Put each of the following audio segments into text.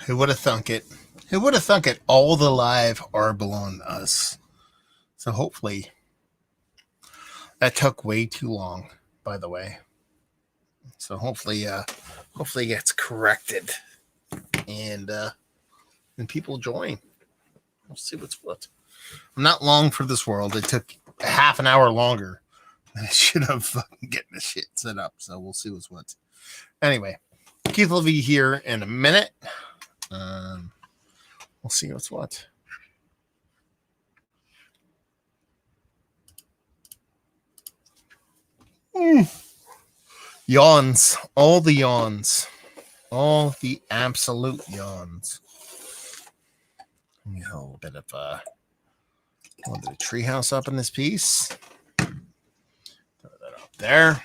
Who would have thunk it? Who would have thunk it? All the live are belong to us. So hopefully that took way too long, by the way. So hopefully it gets corrected and people join. We'll see what's what. I'm not long for this world. It took a half an hour longer than it should have fucking getting the shit set up. So we'll see what's what. Anyway, Keith will be here in a minute. We'll see what's what. Yawns. All the yawns. All the absolute yawns. A little bit of treehouse up in this piece. Throw that up there.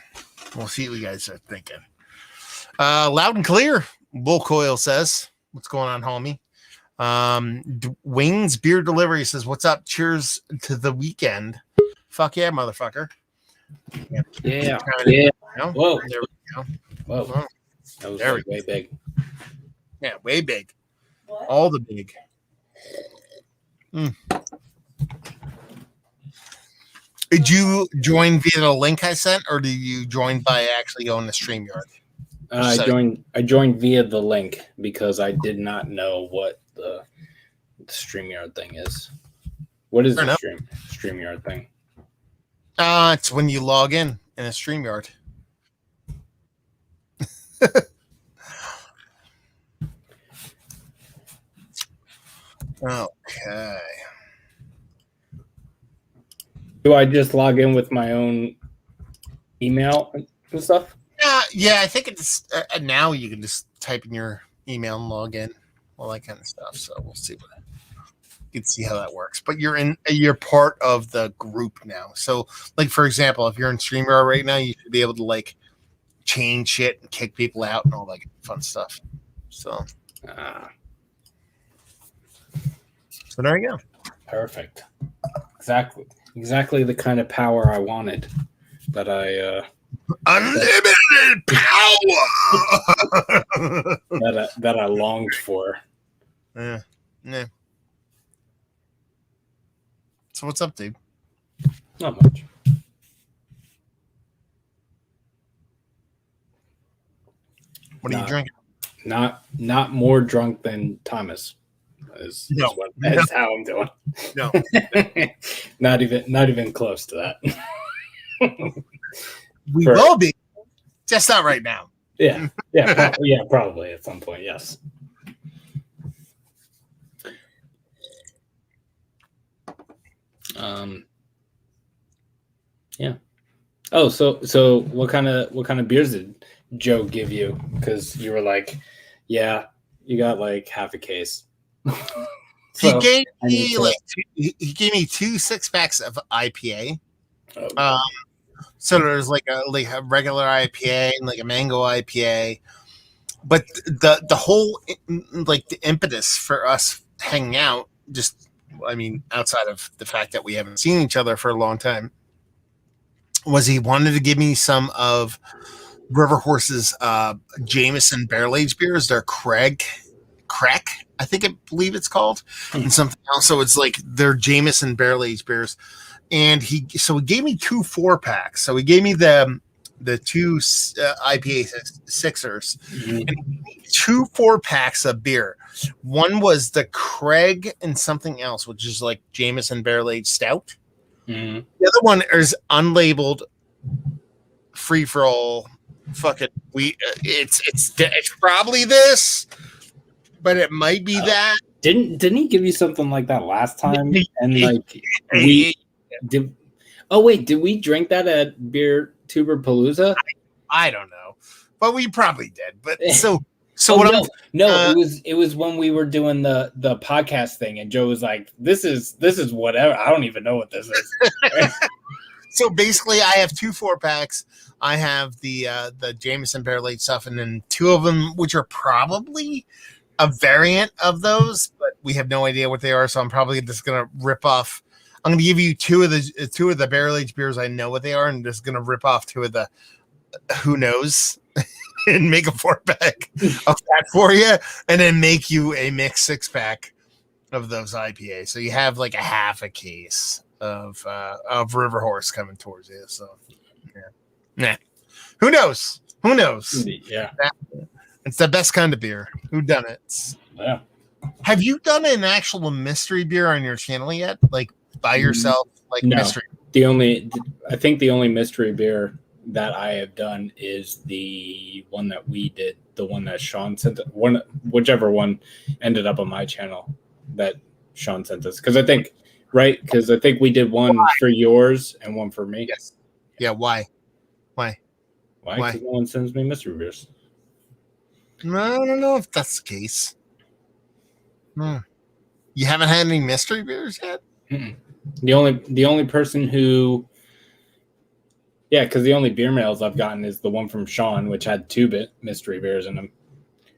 We'll see what you guys are thinking. Loud and clear, Bull Coil says. What's going on, homie? Wings Beer Delivery says, what's up? Cheers to the weekend. Fuck yeah, motherfucker. Yeah. Whoa. There we go. Whoa. That was way big. Yeah, way big. What? All the big. Did you join via the link I sent, or did you join by actually going to StreamYard? I joined via the link because I did not know what the StreamYard thing is. What is the StreamYard thing? It's when you log in a StreamYard. Okay. Do I just log in with my own email and stuff? Yeah, I think it's now you can just type in your email and log in, all that kind of stuff. So we'll see you can see how that works. But you're part of the group now. So, like for example, if you're in StreamYard right now, you should be able to like change shit and kick people out and all that fun stuff. So there you go. Perfect. Exactly the kind of power I wanted. That I unlimited power that I longed for. Yeah. So what's up, dude? Not much. What are you drinking? Not more drunk than Thomas. That's how I'm doing. No. not even close to that. We will be, just not right now. Yeah, probably at some point. Yes. Yeah. Oh, so what kind of beers did Joe give you? Because you were like, yeah, you got like half a case. He gave me 2 6-packs of IPA. Oh. So there's like a regular IPA and like a mango IPA, but the whole like the impetus for us hanging out, just outside of the fact that we haven't seen each other for a long time, was he wanted to give me some of River Horse's Jameson barrel aged beers. They're Craig, I believe it's called, and something else. So it's like they're Jameson barrel aged beers. And he gave me 2 4-packs. So he gave me the 2 IPA sixers, and 2 4-packs of beer. One was the Craig and something else, which is like Jameson barrel aged stout. Mm-hmm. The other one is unlabeled, free for all. Fuck it, it's probably this, but it might be that. Didn't he give you something like that last time? And like did we drink that at Beer Tuber Palooza? I don't know, but we probably did. But so it was when we were doing the podcast thing, and Joe was like, "This is whatever. I don't even know what this is." So basically, I have 2 4-packs. I have the Jameson barrel aged stuff, and then 2 of them, which are probably a variant of those, but we have no idea what they are. So I'm probably just gonna rip off. I'm going to give you 2 of the barrel aged beers. I know what they are, and just going to rip off 2 of the who knows and make a 4-pack of that for you, and then make you a mixed 6-pack of those IPAs. So you have like a half a case of River Horse coming towards you. So yeah. Who knows? Who knows? Yeah. It's the best kind of beer. Who done it? Yeah. Have you done an actual mystery beer on your channel yet? Like by yourself? Like no. Mystery? I think the only mystery beer that I have done is the one that we did, the one that Sean sent, whichever one ended up on my channel that Sean sent us. Because I think we did one for yours and one for me. Yes. Yeah. Why? Why? Because no one sends me mystery beers. I don't know if that's the case. You haven't had any mystery beers yet? Mm-mm. The only person who, because the only beer mails I've gotten is the one from Sean, which had 2 mystery beers in them,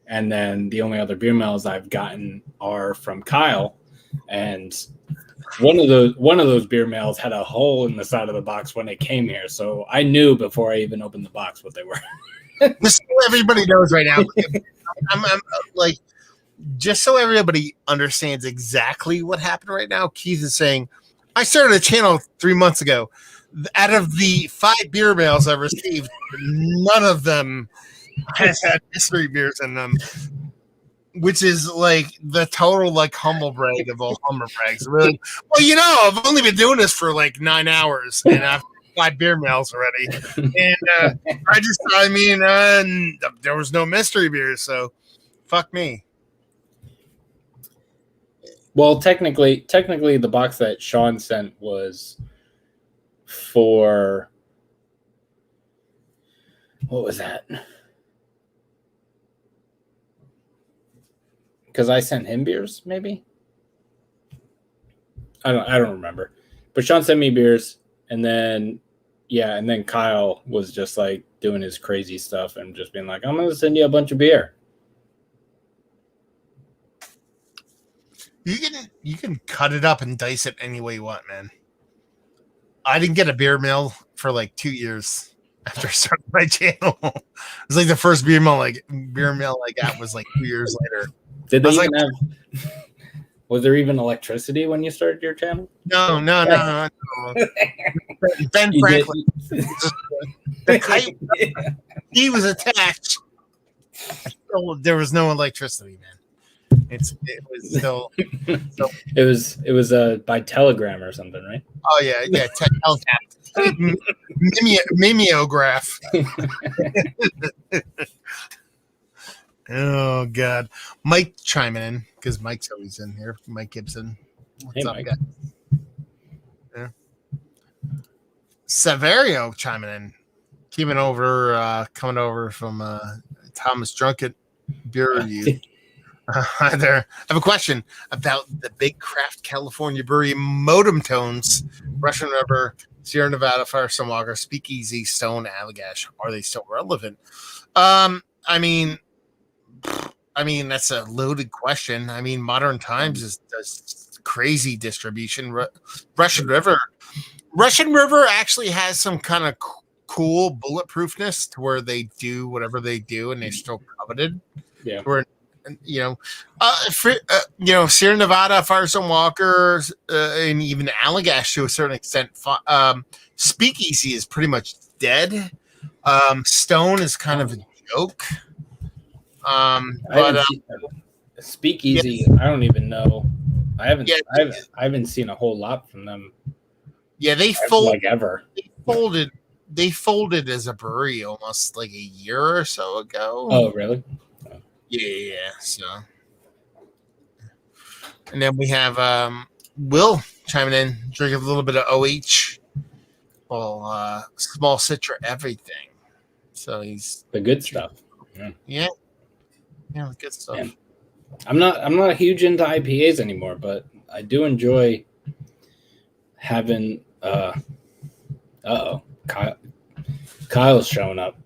and then the only other beer mails I've gotten are from Kyle, and one of those beer mails had a hole in the side of the box when it came here, so I knew before I even opened the box what they were. Just so everybody knows right now, I'm like, just so everybody understands exactly what happened right now, Keith is saying, I started a channel 3 months ago. Out of the 5 beer mails I received, none of them has had mystery beers in them, which is like the total like humble brag of all humble brags. Really, well, I've only been doing this for like 9 hours, and I've 5 beer mails already, and there was no mystery beers, so fuck me. Well, technically, the box that Sean sent was for, what was that? Because I sent him beers, maybe. I don't remember, but Sean sent me beers, and then Kyle was just like doing his crazy stuff and just being like, "I'm gonna send you a bunch of beer." You can cut it up and dice it any way you want, man. I didn't get a beer mail for like 2 years after starting my channel. It was like the first beer mail I got was like 2 years later. Did they even have? Was there even electricity when you started your channel? No. Ben Franklin. The kite, he was attached. There was no electricity, man. It was still. It was by telegram or something, right? Oh yeah, telegraph, mimeograph. Oh God, Mike chiming in because Mike's always in here. Mike Gibson, what's up, Mike. guys? Yeah. Severio chiming in, coming over from Thomas Drunkett beer review. Hi there. I have a question about the Big Craft California Brewery Modem Tones, Russian River, Sierra Nevada, Firestone Walker, Speakeasy, Stone, Allagash. Are they still relevant? I mean, that's a loaded question. I mean, Modern Times does crazy distribution. Russian River actually has some kind of cool bulletproofness to where they do whatever they do and they're still coveted. Yeah. Sierra Nevada, Firestone Walker, and even Allagash to a certain extent. Speakeasy is pretty much dead. Stone is kind of a joke. Speakeasy, yes. I don't even know. I haven't seen a whole lot from them. Yeah, they folded like ever. They folded as a brewery almost like a year or so ago. Oh, really? Yeah. So, and then we have Will chiming in, drinking a little bit of OH, small citra everything. So he's the good stuff. Yeah, the good stuff. Man. I'm not huge into IPAs anymore, but I do enjoy having. Kyle's showing up.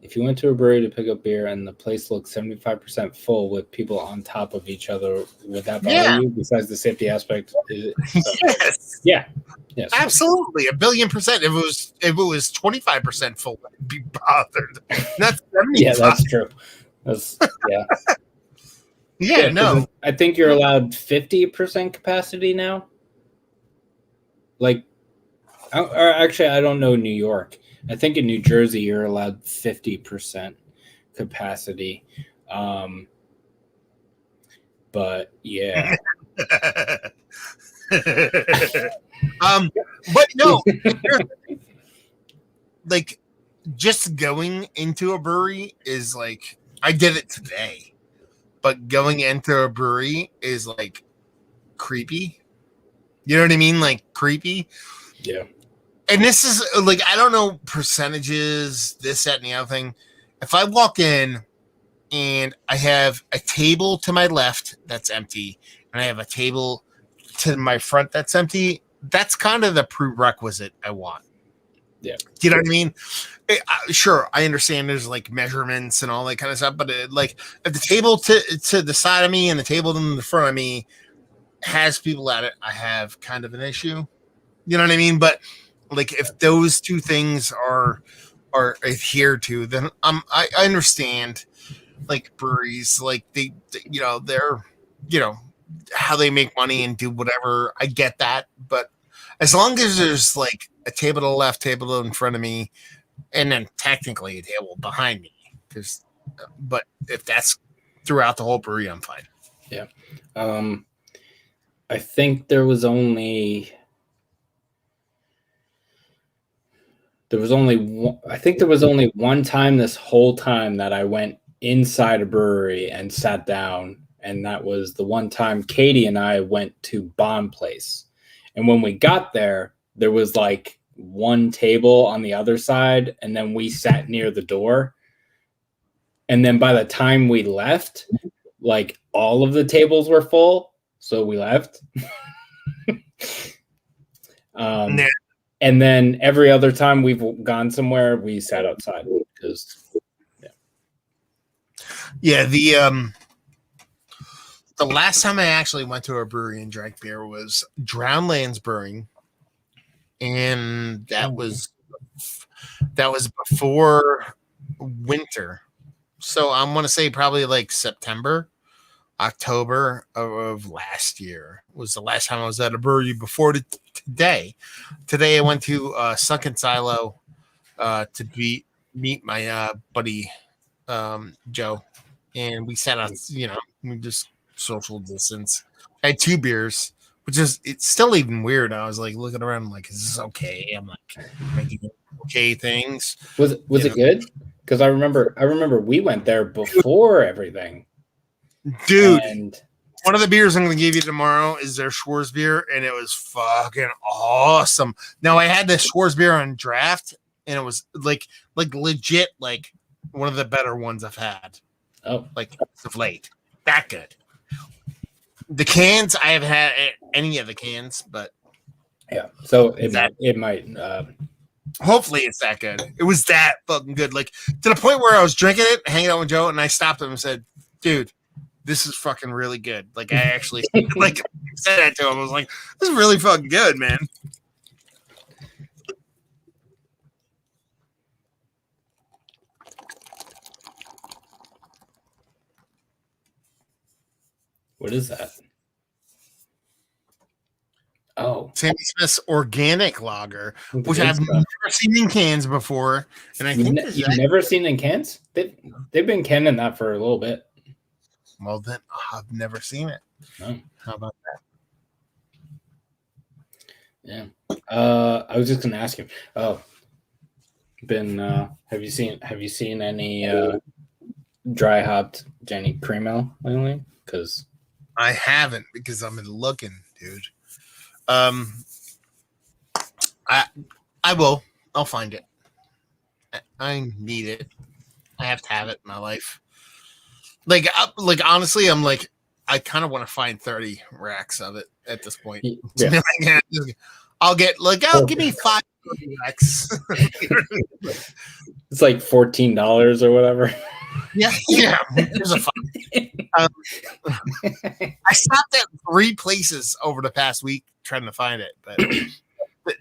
If you went to a brewery to pick up beer and the place looked 75% full with people on top of each other, would that bother you? Besides the safety aspect, yes. Yeah, Yes. Absolutely, 1,000,000,000%. If it was 25% full, I'd be bothered. Not 75. Yeah, that's true. Yeah. Yeah, no. I think you're allowed 50% capacity now. Like, or actually, I don't know New York. I think in New Jersey you're allowed 50% capacity. But yeah. But no, like just going into a brewery is like I did it today, but going into a brewery is like creepy. You know what I mean? Like creepy. Yeah. And this is like I don't know percentages, this, that, and the other thing. If I walk in and I have a table to my left that's empty, and I have a table to my front that's empty, that's kind of the prerequisite I want. Yeah. You know what I mean? Sure, I understand there's like measurements and all that kind of stuff, but like if the table to the side of me and the table in the front of me has people at it, I have kind of an issue. You know what I mean? But like if those two things are adhered to, then I understand like breweries, like they're how they make money and do whatever. I get that, but as long as there's like a table to the left, table in front of me, and then technically a table behind me, but if that's throughout the whole brewery, I'm fine. Yeah. I think there was only one time this whole time that I went inside a brewery and sat down, and that was the one time Katie and I went to Bond Place. And when we got there was like one table on the other side, and then we sat near the door. And then by the time we left, like all of the tables were full, so we left. And then every other time we've gone somewhere, we sat outside because, the last time I actually went to a brewery and drank beer was Drownlands Brewing, and that was before winter. So I'm going to say probably like September, October of last year was the last time I was at a brewery before today. Today I went to Sunken Silo to meet my buddy Joe, and we sat out. We just social distance. I had 2 beers, which is it's still even weird. I was like looking around, I'm like, is this okay? I'm like making okay things. Was it good? Because I remember we went there before everything. Dude, and one of the beers I'm going to give you tomorrow is their Schwarz beer, and it was fucking awesome. Now, I had the Schwarz beer on draft, and it was like legit, like one of the better ones I've had. Oh, like of late, that good. The cans, I haven't had any of the cans, but yeah. So it might. Hopefully it's that good. It was that fucking good. Like to the point where I was drinking it, hanging out with Joe, and I stopped him and said, dude, this is fucking really good. Like I actually like said that to him. I was like, this is really fucking good, man. What is that? Oh, Sammy Smith's organic lager, which I've never seen in cans before. And I think you've never seen in cans? They've been canning that for a little bit. Well, then I've never seen it. Oh. How about that? Yeah. I was just gonna ask you. Oh, have you seen any dry hopped Jenny Cream Ale lately? Because I haven't, because I'm looking, dude. I will. I'll find it. I need it. I have to have it in my life. Like honestly, I'm like, I kind of want to find 30 racks of it at this point. Yeah. Give me 5 racks. It's like $14 or whatever. Yeah. There's a fun. I stopped at 3 places over the past week trying to find it, but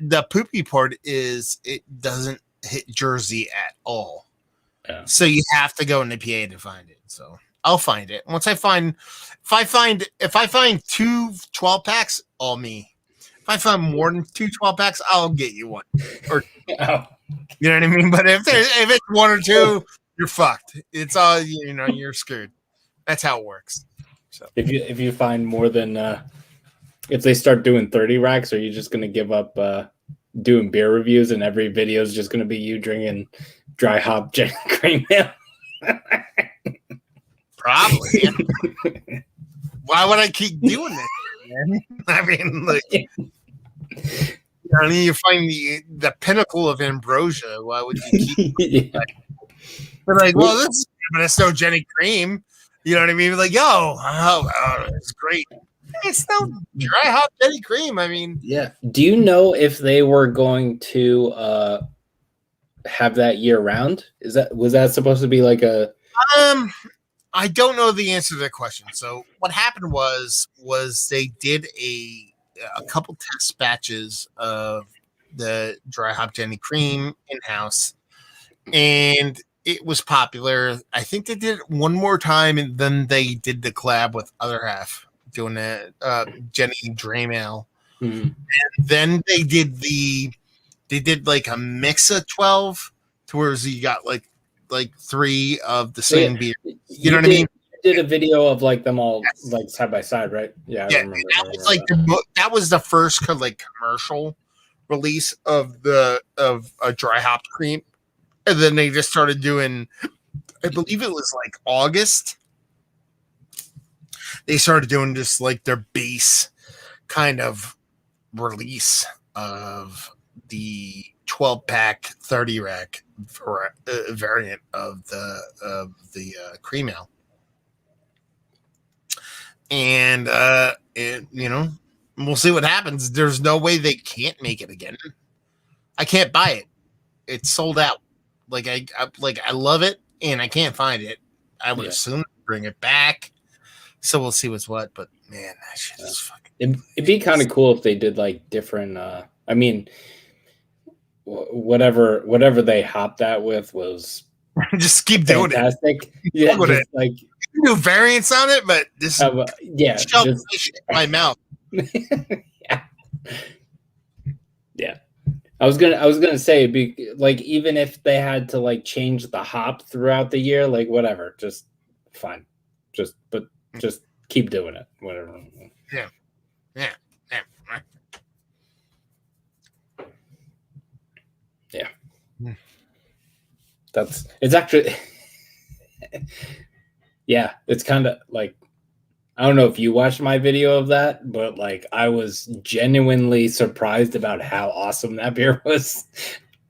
the poopy part is it doesn't hit Jersey at all. Yeah. So you have to go in the PA to find it. So I'll find it. Once I find if I find 2 12-packs, all me. If I find more than 2 12-packs, I'll get you one. Or Oh. you know what I mean? But if it's 1 or 2, you're fucked. It's all you're screwed. That's how it works. So If you find more than if they start doing 30 racks, are you just gonna give up doing beer reviews and every video is just gonna be you drinking dry hop Jenny cream ale? probably. Yeah. Why would I keep doing this, man? I mean, like, you find the pinnacle of ambrosia. Why would you keep? Yeah. But like, well, this is but it's no Jenny cream. You know what I mean? Like, it's great. It's no dry hop Jenny cream. I mean, Yeah. Do you know if they were going to have that year round? Was that supposed to be like a? I don't know the answer to that question. So what happened was they did a couple test batches of the dry hop Jenny cream in house, and it was popular. I think they did it one more time, and then they did the collab with Other Half doing a Jenny Dream Ale. Mm-hmm. And then they did like a mix of 12 to where you got like 3 of the same beer. You know what I mean? You did a video of like them all like side by side, right? Yeah, I remember. That was like that was the first like commercial release of a dry hop cream. And then they just started doing, I believe it was like August. They started doing just like their base kind of release of the 12-pack 30 rack variant of the cream ale. And we'll see what happens. There's no way they can't make it again. I can't buy it. It's sold out. Like I love it, and I can't find it. I would assume bring it back. So we'll see what's what. But man, that shit is fucking. It'd be kind of cool if they did like different. I mean, whatever they hopped that with was just keep doing fantastic. it. Yeah, just like new variants on it, but this just my mouth. Yeah. I was gonna say, like, even if they had to like change the hop throughout the year, like whatever, just fine, just keep doing it, whatever. Yeah. It's actually, yeah, it's kind of like, I don't know if you watched my video of that, but like I was genuinely surprised about how awesome that beer was.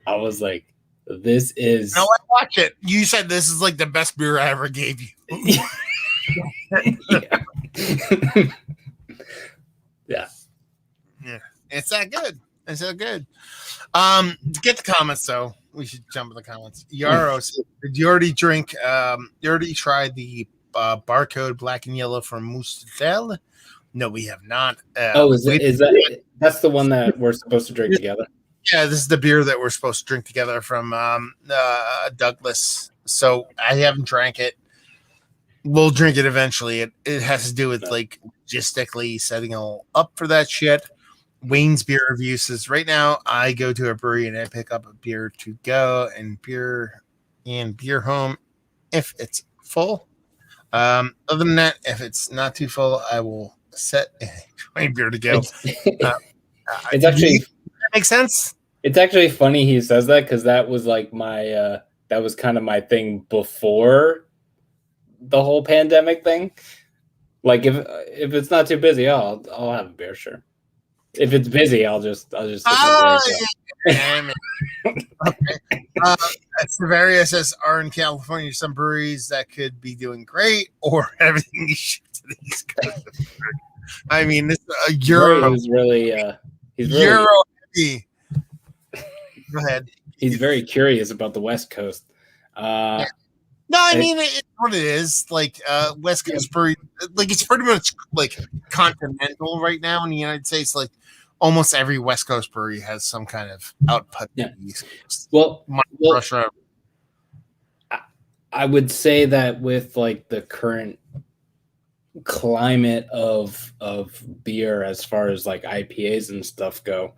I was like, this is. No, I watch it. You said this is like the best beer I ever gave you. Yeah. It's that good. To get the comments though, we should jump in the comments. Yaros, did you already drink? You already tried the barcode black and yellow from Mustel? No, we have not. Is that's the one that we're supposed to drink together? Yeah, this is the beer that we're supposed to drink together from Douglas. So I haven't drank it. We'll drink it eventually. It has to do with like logistically setting all up for that shit. Wayne's Beer Review says right now I go to a brewery and I pick up a beer to go and beer home if it's full. Other than that, if it's not too full, I will set a beer to go. It's actually that makes sense. It's actually funny he says that because that was like my that was kind of my thing before the whole pandemic thing. Like if it's not too busy, I'll have a beer, sure. If it's busy, I'll just. Damn it. Okay. Savaria says, are in California some breweries that could be doing great, or everything is shit to the East Coast? I mean, this Euro is really he's really Euro heavy. Go ahead. He's very curious about the West Coast. Yeah. No, I mean it's what it is. Like West Coast brewery, like it's pretty much like continental right now in the United States. Like almost every West Coast brewery has some kind of output. Yeah. Well, Russia. I would say that with like the current climate of beer as far as like IPAs and stuff go,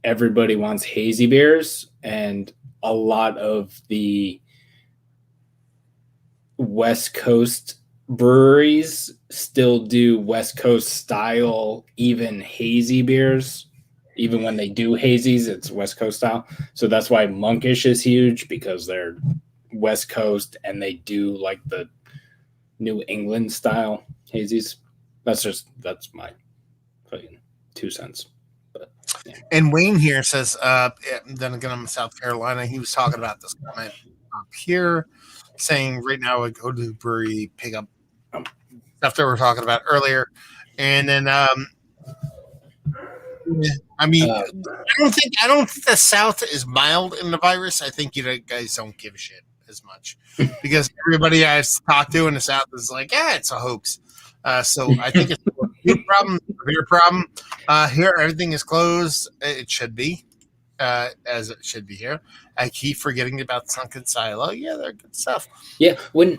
everybody wants hazy beers, and a lot of the West Coast breweries still do West Coast style, even hazy beers. Even when they do hazies, it's West Coast style. So that's why Monkish is huge, because they're West Coast and they do like the New England style hazies. That's my fucking 2 cents. But yeah. And Wayne here says, then again, I'm in South Carolina. He was talking about this comment up here, saying right now I go to the brewery, pick up stuff that we were talking about earlier, and then I mean, I don't think the South is mild in the virus. I think you guys don't give a shit as much because everybody I've talked to in the South is like, yeah, it's a hoax. So I think it's a beer problem. Here, everything is closed. It should be, as it should be here. I keep forgetting about Sunken Silo. Yeah, they're good stuff. Yeah, when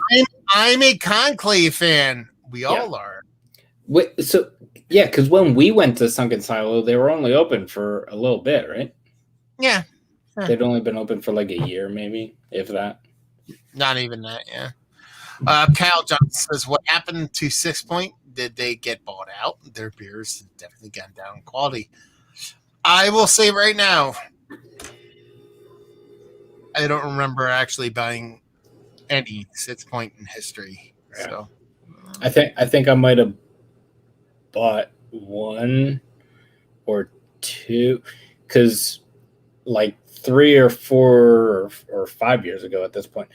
I'm a Conclave fan. We all are. So yeah, because when we went to Sunken Silo, they were only open for a little bit, right? Yeah. They'd only been open for like a year, maybe, if that. Not even that, yeah. Kyle Johnson says, what happened to 6 Point? Did they get bought out? Their beers have definitely gone down in quality. I will say right now, I don't remember actually buying any 6 Point in history. Yeah. So I think I might have bought one or two, because like 3 or 4 or 5 years ago at this point,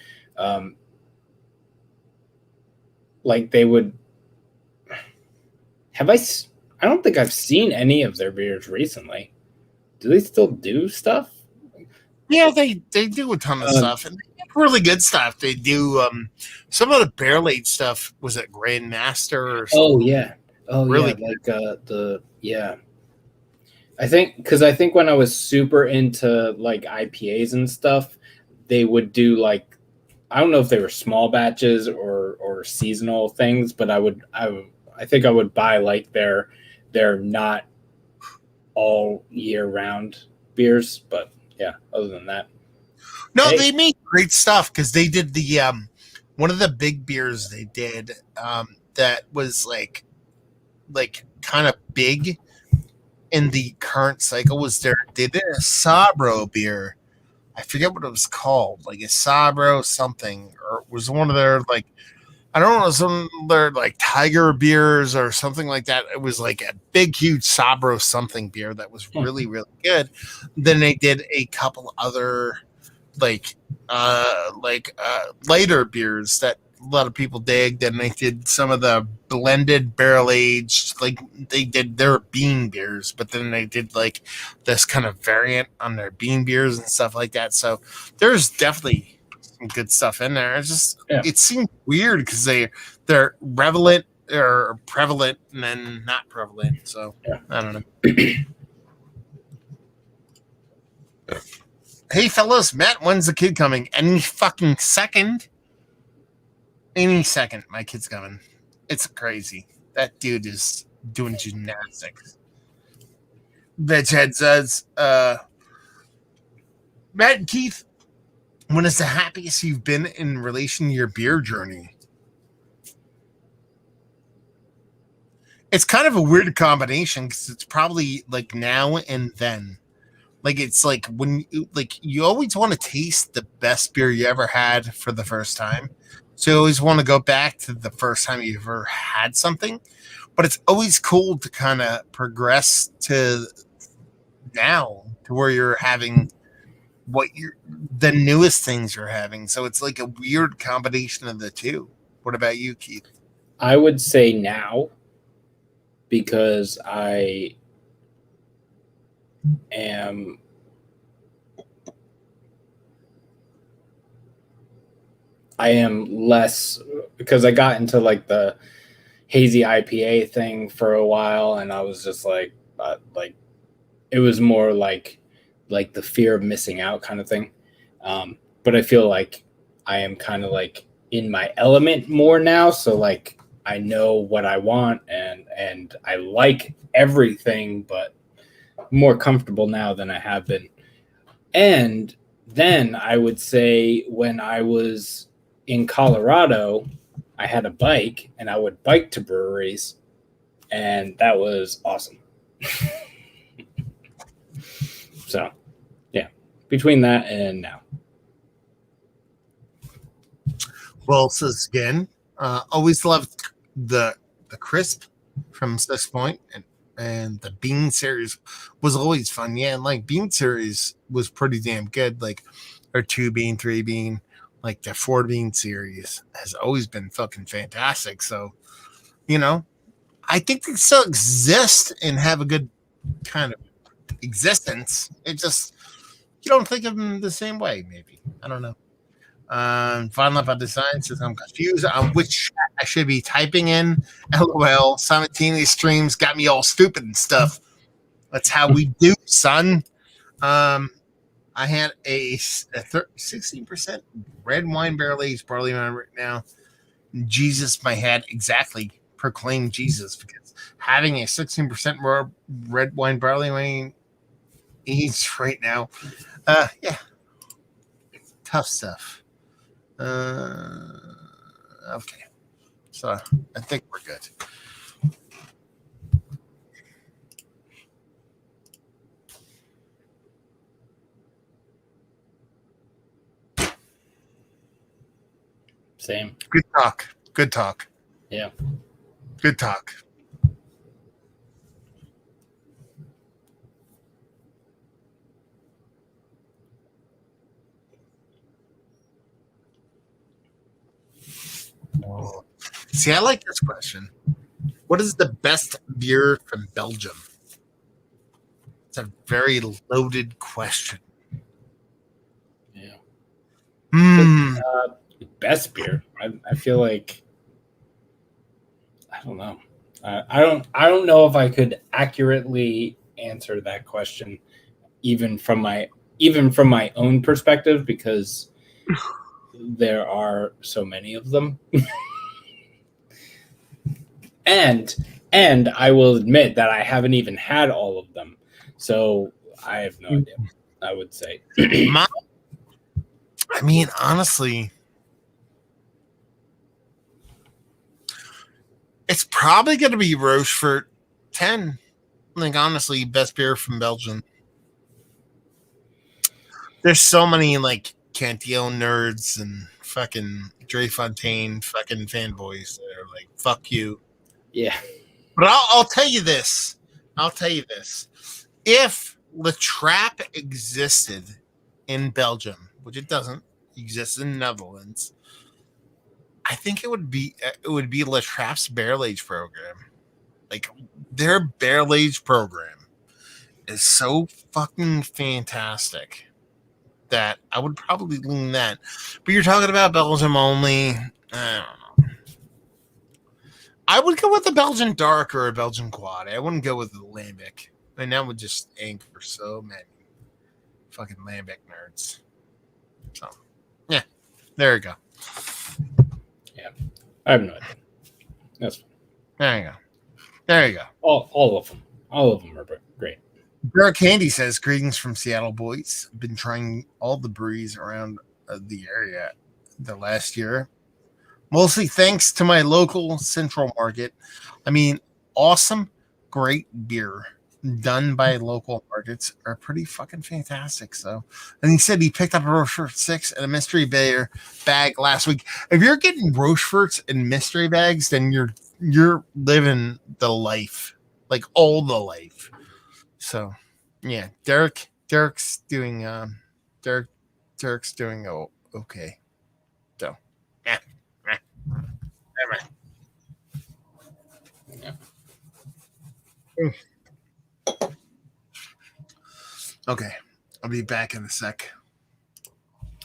like they would have I don't think I've seen any of their beers recently. Do they still do stuff? Yeah, they do a ton of stuff, and they do really good stuff. They do some of the barrel aged stuff. Was it Grandmaster or something? Really I think when I was super into like IPAs and stuff, they would do like, I don't know if they were small batches or seasonal things, but I think I would buy like their not all year round beers. But yeah, other than that, they made great stuff, because they did the one of the big beers they did that was like kind of big in the current cycle was they did a Sabro beer. I forget what it was called, like a Sabro something, or it was one of their like, I don't know, some of their like Tiger beers or something like that. It was like a big, huge Sabro something beer that was really, really good. Then they did a couple other lighter beers that a lot of people dig. Then they did some of the blended barrel aged, like they did their bean beers, but then they did like this kind of variant on their bean beers and stuff like that. So there's definitely some good stuff in there. It's just it seems weird because they're prevalent and then not prevalent. So I don't know. Hey fellas, Matt, when's the kid coming? Any fucking second. Any second, my kid's coming. It's crazy. That dude is doing gymnastics. Bitchhead says, Matt and Keith, when is the happiest you've been in relation to your beer journey? It's kind of a weird combination, because it's probably like now and then. Like it's like when you always want to taste the best beer you ever had for the first time. So you always want to go back to the first time you ever had something. But it's always cool to kind of progress to now, to where you're having the newest things you're having. So it's like a weird combination of the two. What about you, Keith? I would say now, because I am less, because I got into like the hazy IPA thing for a while, and I was just like, Like it was more like the fear of missing out kind of thing. But I feel like I am kind of like in my element more now. So like I know what I want and I like everything, but more comfortable now than I have been. And then I would say when I was in Colorado, I had a bike and I would bike to breweries, and that was awesome. So, yeah, between that and now. Well, says again, always loved the crisp from 6 Point, and the bean series was always fun. Yeah, and like bean series was pretty damn good. Like our 2 bean, 3 bean, like the 4 bean series has always been fucking fantastic. So, you know, I think they still exist and have a good kind of existence. It just you don't think of them the same way. Maybe I don't know. Final up on design says I'm confused on which chat I should be typing in. LOL. Simultaneous streams got me all stupid and stuff. That's how we do, son. I had a 16% red wine barrel aged barley wine right now. Jesus, my head exactly proclaim Jesus because having a 16% red wine barley wine aged right now, yeah, tough stuff. Okay. So I think we're good. Same. Good talk. Good talk. Yeah. Good talk. See, I like this question. What is the best beer from Belgium? It's a very loaded question. Yeah. Hmm. Best beer. I feel like I don't know. I don't know if I could accurately answer that question, even from my own perspective, because there are so many of them. and I will admit that I haven't even had all of them, so I have no idea. I would say. I mean, honestly, it's probably going to be Rochefort 10. Like, honestly, best beer from Belgium. There's so many, like, Cantillon nerds and fucking Dre Fontaine fucking fanboys that are like, fuck you. Yeah. But I'll tell you this. If La Trappe existed in Belgium, which it doesn't, it exists in the Netherlands, I think it would be La Trappe's barrel age program. Like their barrel age program is so fucking fantastic that I would probably lean that. But you're talking about Belgium only. I don't know. I would go with a Belgian dark or a Belgian quad. I wouldn't go with the lambic. And that would just anchor so many fucking lambic nerds. So, yeah, there you go. Yeah, I have no idea. That's fine. There you go. All of them are great. Derek Handy says, "Greetings from Seattle, boys. I've been trying all the breweries around the area the last year, mostly thanks to my local Central Market. I mean, awesome, great beer done by local markets are pretty fucking fantastic." So, and he said he picked up a Rochefort 6 and a mystery beer bag last week. If you're getting Rocheforts and mystery bags, then you're living the life, like all the life. So, yeah, Derek's doing Derek's doing okay. So, yeah. Okay, I'll be back in a sec.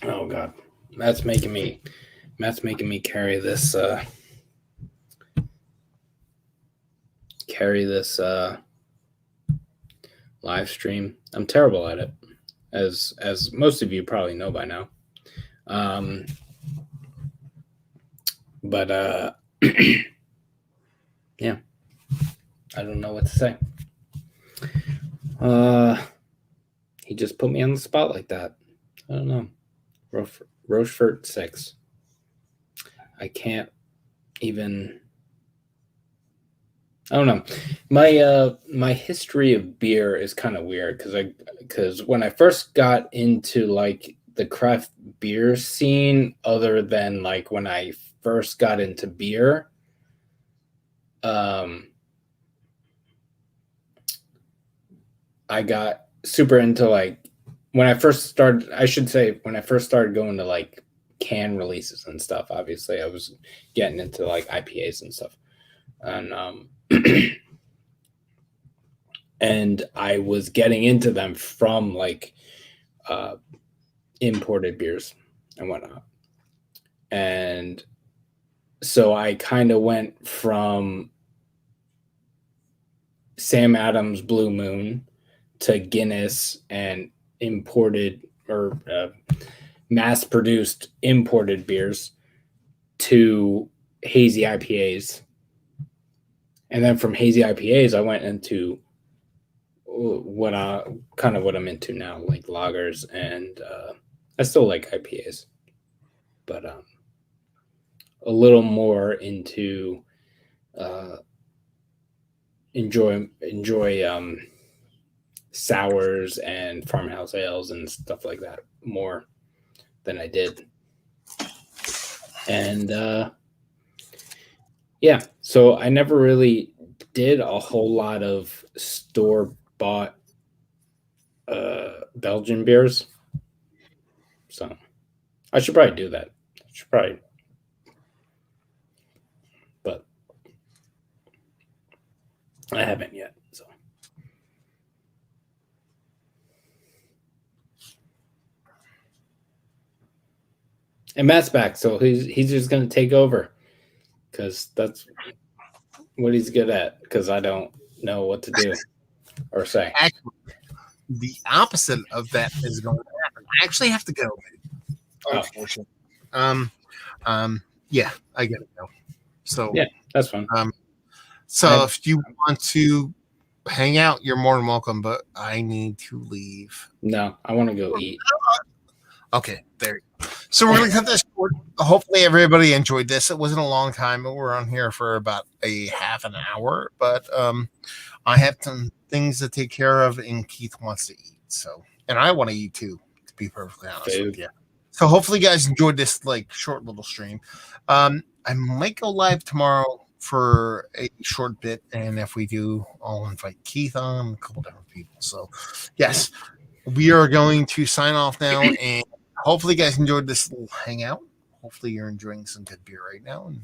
Oh God, that's making me carry this live stream. I'm terrible at it, as most of you probably know by now. Um, but yeah, I don't know what to say. He just put me on the spot like that. I don't know. Rochefort 6. I can't even. I don't know. My history of beer is kind of weird because when I first got into like the craft beer scene, other than like when I first got into beer, I got super into like when I first started. I should say when I first started going to like can releases and stuff. Obviously, I was getting into like IPAs and stuff, and and I was getting into them from like imported beers and whatnot. And so I kind of went from Sam Adams Blue Moon to Guinness and imported or mass produced imported beers to hazy IPAs. And then from hazy IPAs, I went into what I'm into now, like lagers, and I still like IPAs, but a little more into enjoy sours and farmhouse ales and stuff like that more than I did. And yeah, so I never really did a whole lot of store bought Belgian beers. So I should probably do that. But I haven't yet. So and Matt's back, so he's just gonna take over because that's what he's good at. Because I don't know what to do or say. Actually, the opposite of that is going to happen. I actually have to go. Unfortunately. Yeah, I gotta go. So yeah, that's fine. So if you want to hang out, you're more than welcome. But I need to leave. No, I want to go eat. Okay, there you go. So we're gonna cut this short. Hopefully everybody enjoyed this. It wasn't a long time, but we're on here for about a half an hour. But I have some things to take care of, and Keith wants to eat. So, and I want to eat too, to be perfectly honest with you. So hopefully you guys enjoyed this like short little stream. I might go live tomorrow for a short bit, and if we do, I'll invite Keith on, a couple different people. So yes, we are going to sign off now, and hopefully you guys enjoyed this little hangout. Hopefully you're enjoying some good beer right now, and